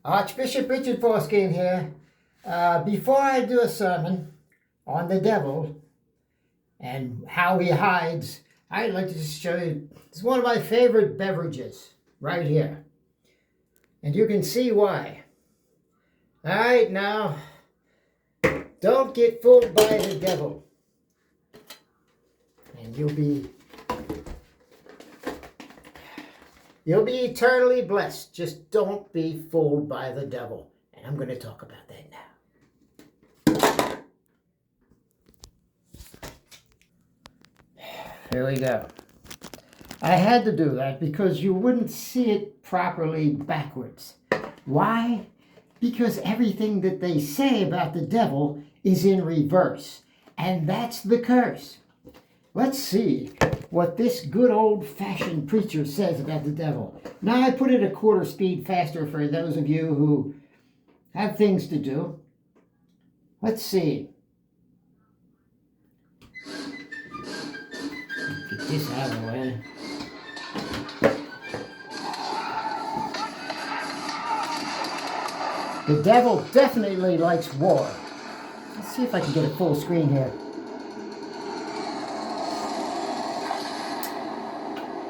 Archbishop Richard Forskin here. Before I do a sermon on the devil and how he hides, I'd like to just show you, it's one of my favorite beverages right here. And you can see why. All right, now, don't get fooled by the devil. And you'll be eternally blessed. Just don't be fooled by the devil. And I'm going to talk about that now. Here we go. I had to do that because you wouldn't see it properly backwards. Why? Because everything that they say about the devil is in reverse. And that's the curse. Let's see what this good old-fashioned preacher says about the devil. Now, I put it a quarter speed faster for those of you who have things to do. Let's see. Get this out of the way. The devil definitely likes war. Let's see if I can get a full screen here.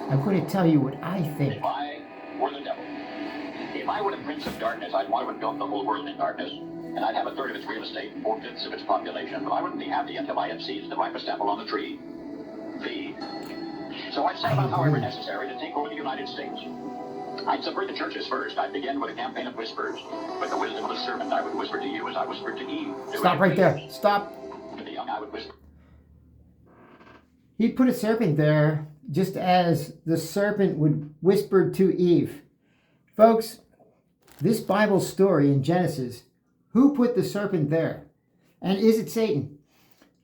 I'm going to tell you what I think. If I were the devil, if I were the prince of darkness, I'd want to engulf the whole world in darkness, and I'd have a third of its real estate and 4/5 of its population, but I wouldn't be happy until I had seized the ripest apple on the tree. V. So I'd set about however necessary to take over the United States. I'd subvert the churches first. I'd begin with a campaign of whispers. With the wisdom of a serpent, I would whisper to you as I whispered to Eve. Stop right there. Stop. To the young, I would whisper. He put a serpent there just as the serpent would whisper to Eve. Folks, this Bible story in Genesis, who put the serpent there? And is it Satan?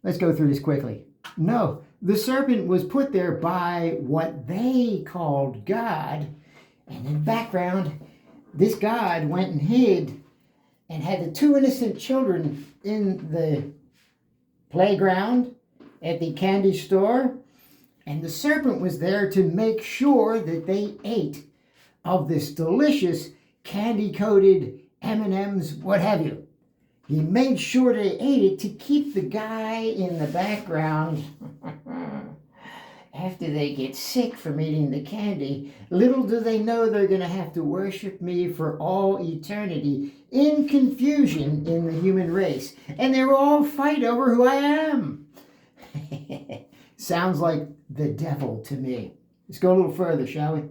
Let's go through this quickly. No, the serpent was put there by what they called God. And in the background, this God went and hid and had the two innocent children in the playground, at the candy store, and the serpent was there to make sure that they ate of this delicious candy-coated M&Ms, what have you. He made sure they ate it to keep the guy in the background after they get sick from eating the candy. Little do they know they're going to have to worship me for all eternity in confusion in the human race. And they'll all fight over who I am. Sounds like the devil to me. Let's go a little further, shall we?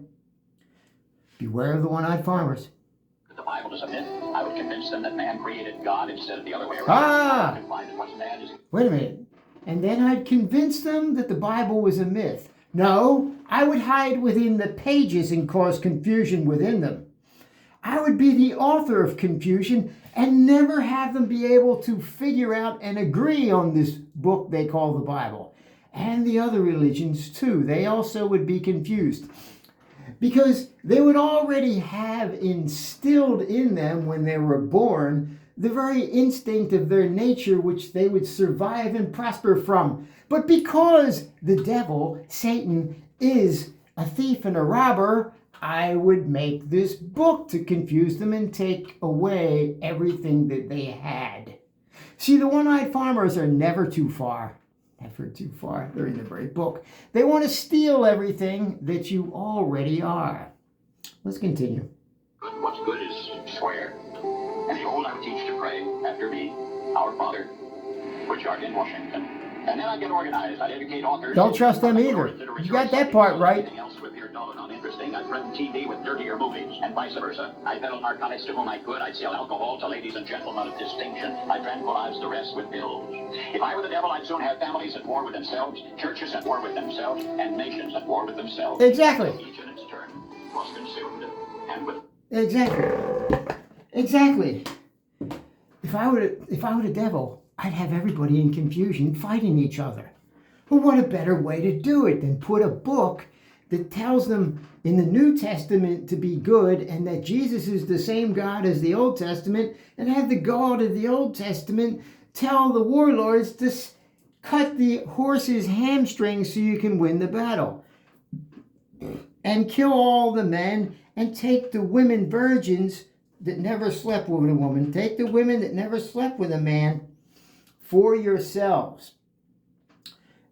Beware of the one-eyed farmers. The Bible is a myth. I would convince them that man created God instead of the other way around. Ah! Wait a minute. And then I'd convince them that the Bible was a myth. No, I would hide within the pages and cause confusion within them. I would be the author of confusion and never have them be able to figure out and agree on this book they call the Bible. And the other religions too. They also would be confused. Because they would already have instilled in them when they were born the very instinct of their nature which they would survive and prosper from. But because the devil, Satan, is a thief and a robber, I would make this book to confuse them and take away everything that they had. See, the one-eyed farmers are never too far. Never too far. They're in the very book. They want to steal everything that you already are. Let's continue. What's good is swear. And behold, I would teach to pray after me, Our Father, which art in Washington. And then I'd get organized. I'd educate authors. Don't trust them either. You got that part right. Anything else would appear dull and uninteresting. I'd threaten TV with dirtier movies, and vice versa. I'd peddle narcotics to whom I could. I'd sell alcohol to ladies and gentlemen of distinction. I'd tranquilize the rest with pills. If I were the devil, I'd soon have families at war with themselves, churches at war with themselves, and nations at war with themselves. Exactly. Each in its turn was consumed, and with... Exactly. If I were the devil, I'd have everybody in confusion fighting each other. Well, what a better way to do it than put a book that tells them in the New Testament to be good and that Jesus is the same God as the Old Testament, and have the God of the Old Testament tell the warlords to cut the horse's hamstrings so you can win the battle. And kill all the men and take the women virgins that never slept with a woman. Take the women that never slept with a man for yourselves.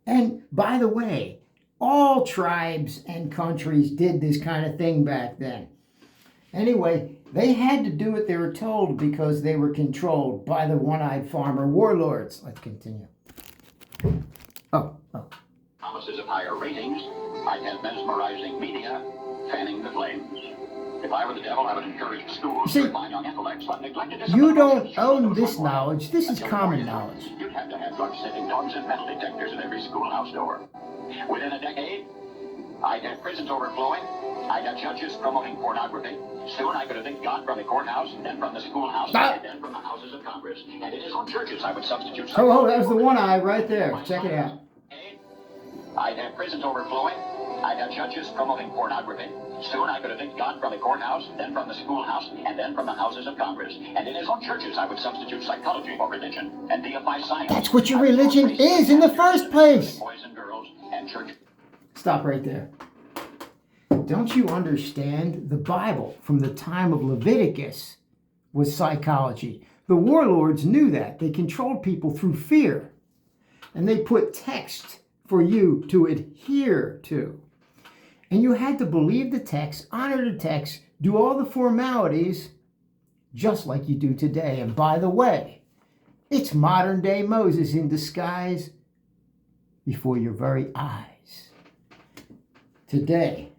And by the way, all tribes and countries did this kind of thing back then. Anyway, they had to do what they were told because they were controlled by the one-eyed farmer warlords. Let's continue. Promises of higher ratings. I'd have mesmerizing media fanning the flames. If I were the devil, I would encourage schools to refine young intellects like neglected discipline. You don't own this knowledge. This is common knowledge. You'd have to have drug-sending dogs and metal detectors at every schoolhouse door. Within a decade, I'd have prisons overflowing. I'd have judges promoting pornography. Soon I could have think God from the courthouse, then from the schoolhouse, and then from the houses of Congress. And it is on churches I would substitute. Oh, that was the one eye right there. Check it out. I'd have prisons overflowing. I'd have judges promoting pornography. Soon I could have think God from the courthouse, then from the schoolhouse, and then from the houses of Congress. And it is on churches I would substitute psychology for religion and deify science. That's what your religion is in the first place. Boys and girls and church. Stop right there. Don't you understand? The Bible from the time of Leviticus was psychology. The warlords knew that. They controlled people through fear. And they put text for you to adhere to. And you had to believe the text, honor the text, do all the formalities just like you do today. And by the way, it's modern day Moses in disguise before your very eyes. Today,